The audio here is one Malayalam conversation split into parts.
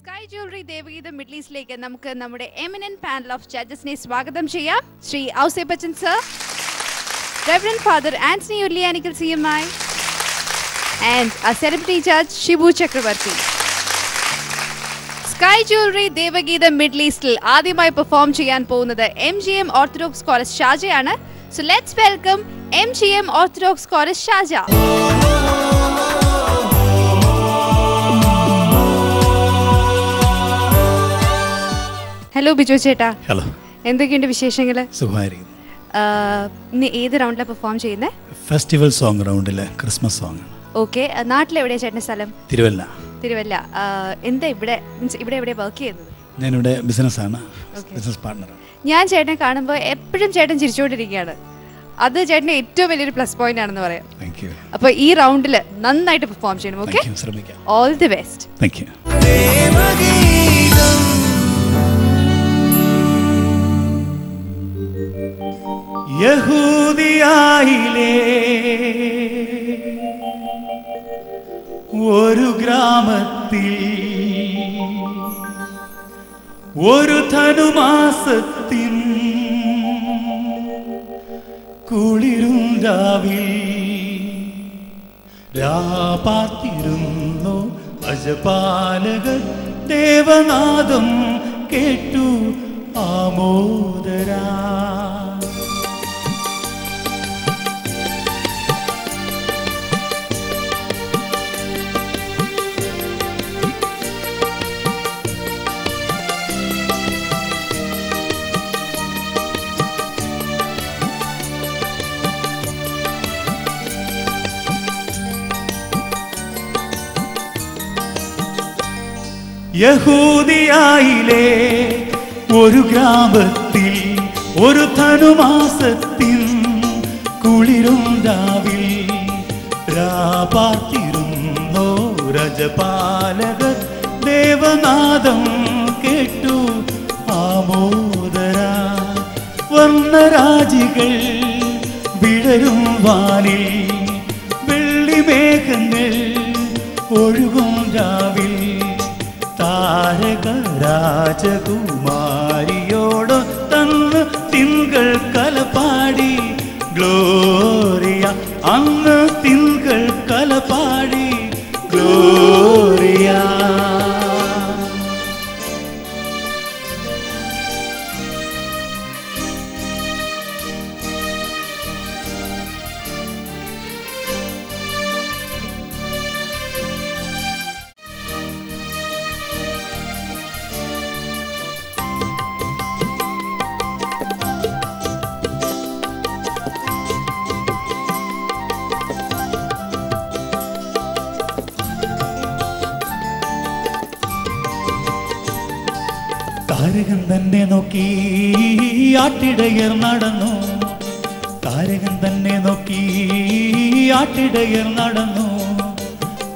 Sky Jewelry Devagita Middle East Lake and നമ്മുടെ eminent panel of judges ne swagatham cheyyam Shri Ausepachan sir, Reverend Father Anthony Ulliyanikal CMI and a celebrity judge Shibu Chakravarti. Sky Jewelry Devagita Middle East ആദ്യമായി perform ചെയ്യാൻ പോകുന്നത് MGM Orthodox Chorus Sharjah ആണ്. So let's welcome MGM Orthodox Chorus Sharjah. Hello Bijo Cheta. Hello. എന്തൊക്കെയുണ്ട് വിശേഷങ്ങൾ? സുഖമായിരിക്കുന്നു. ഇന്ന് ഏത് റൗണ്ടിലാണ് പെർഫോം ചെയ്യുന്നത്? ഫെസ്റ്റിവൽ സോങ് റൗണ്ടിലെ ക്രിസ്മസ് സോങ്. ഓക്കെ. നാട്ടിൽ എവിടെയാണ് ചേട്ടൻ്റെ സ്ഥലം? തിരുവല്ല. തിരുവല്ല. എന്താ ഇവിടെ ഇവിടെ എവിടെ വർക്ക് ചെയ്യുന്നത്? ഞാനിവിടെ ബിസിനസ്സാണ്, ബിസിനസ് പാർട്ണറാണ്. ഞാൻ ചേട്ടനെ കാണുമ്പോൾ എപ്പോഴും ചേട്ടൻ ചിരിച്ചുകൊണ്ടിരിക്കുകയാണ്. അത് ചേട്ടൻ്റെ ഏറ്റവും വലിയൊരു പ്ലസ് പോയിന്റ് ആണെന്ന് പറയാം. Thank you. അപ്പോൾ ഈ റൗണ്ടിൽ നന്നായിട്ട് പെർഫോം ചെയ്യണം. ഓക്കെ, ശ്രമിക്കാം. All the best. Thank you. യഹൂദിയായിലെ ഒരു ഗ്രാമത്തിൽ ഒരു ധനുമാസത്തിൻ കുളിരും രാവിൽ രാപാത്തിരുന്നു അജപാലകർ ദേവനാദം കേട്ടു ആമോദരാ. യഹൂദിയായിലെ ഒരു ഗ്രാമത്തിൽ ഒരു ധനുമാസത്തിൻ കുളിരും രാവിൽ രാപാർത്തിരുന്നോ രജപാലകർ ദേവനാദം കേട്ടു ആമോദരാ. വർണ്ണരാജികൾ വിടരും വാനിൽ വെള്ളിമേഘങ്ങൾ ഒഴുകും രാവിൽ താരക രാജകുമാരിയോട് തന്ന് തിങ്കൾ കലപാടി ഗ്ലോറിയ. അന്ന് തിങ്കൾ കലപാടി ഗ്ലോറിയ. താരകൻ തന്നെ നോക്കി ആട്ടിടയർ നടന്നു. താരകൻ തന്നെ നോക്കി ആട്ടിടയർ നടന്നു.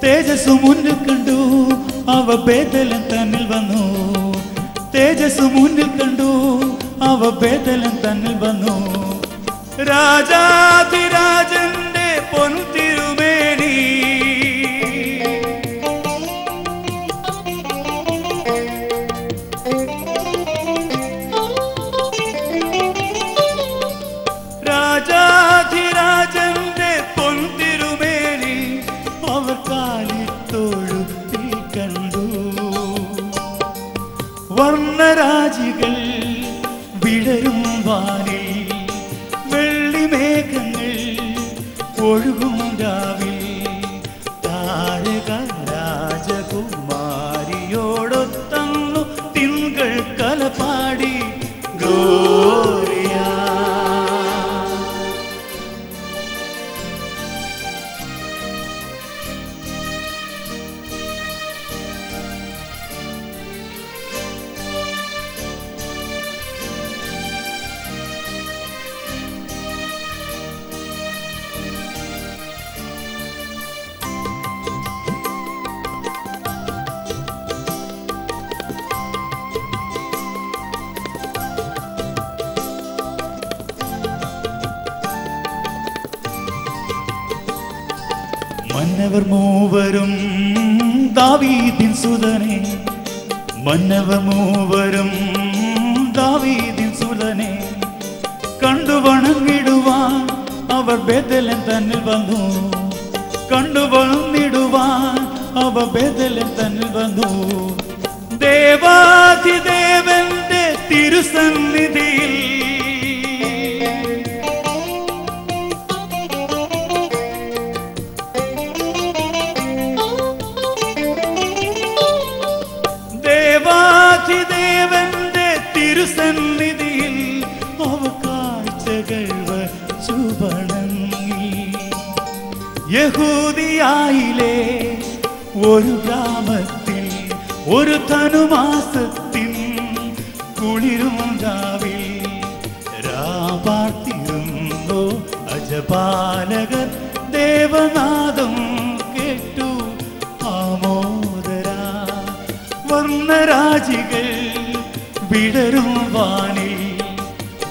തേജസ് മുന്നിൽ കണ്ടു അവ ബേതലൻ തന്നിൽ വന്നു. തേജസ് മുന്നിൽ കണ്ടു അവ ബേതലൻ തന്നിൽ വന്നു. രാജാതിരാജന്റെ പൊൻതിരുമേനി രാജാധിരാജന്റെ പൊൻതിരുമേനി അവർ കാലിത്തൊഴുത്തിൽ കണ്ടു. വർണ്ണരാജികൾ വിടരും വാനിൽ വെള്ളിമേഘങ്ങൾ ഒഴുകും രാവിൽ താരക രാജകുമാരിയോടൊത്തന്നു തിങ്കൾ കലപാടി ഗ്ലോറിയ. മന്നവർ മൂവരും ദാവീദിൻ സുതനെ മന്നവമൂവരും ദാവീദിൻ സുതനെ കണ്ടു വണങ്ങിടുവാൻ അവർ ബേഥലേം തന്നിൽ വന്നു. കണ്ടു വണങ്ങിടുവാൻ അവർ ബേഥലേം തന്നിൽ വന്നു. ദേവാധിദേവന്റെ തിരുസന്നിധിയിൽ ദേവാധിദേവന്റെ തിരുസന്നിധിയിൽ അവ കാഴ്ചകൾ വച്ചു വണങ്ങി. യഹൂദിയായിലെ ഒരു ഗ്രാമത്തിൽ ഒരു ധനുമാസത്തിൻ കുളിരും രാവിൽ രാപാർത്തിരുന്നു അജപാലകർ ദേവനാദം കേട്ടു ആമോദരാ. വർണ്ണരാജികൾ വിടരും വാനിൽ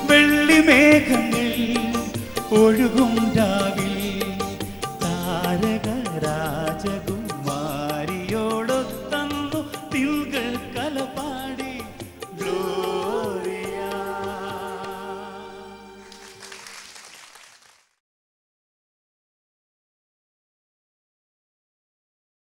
വെള്ളിമേഘങ്ങൾ ഒഴുകും രാവിൽ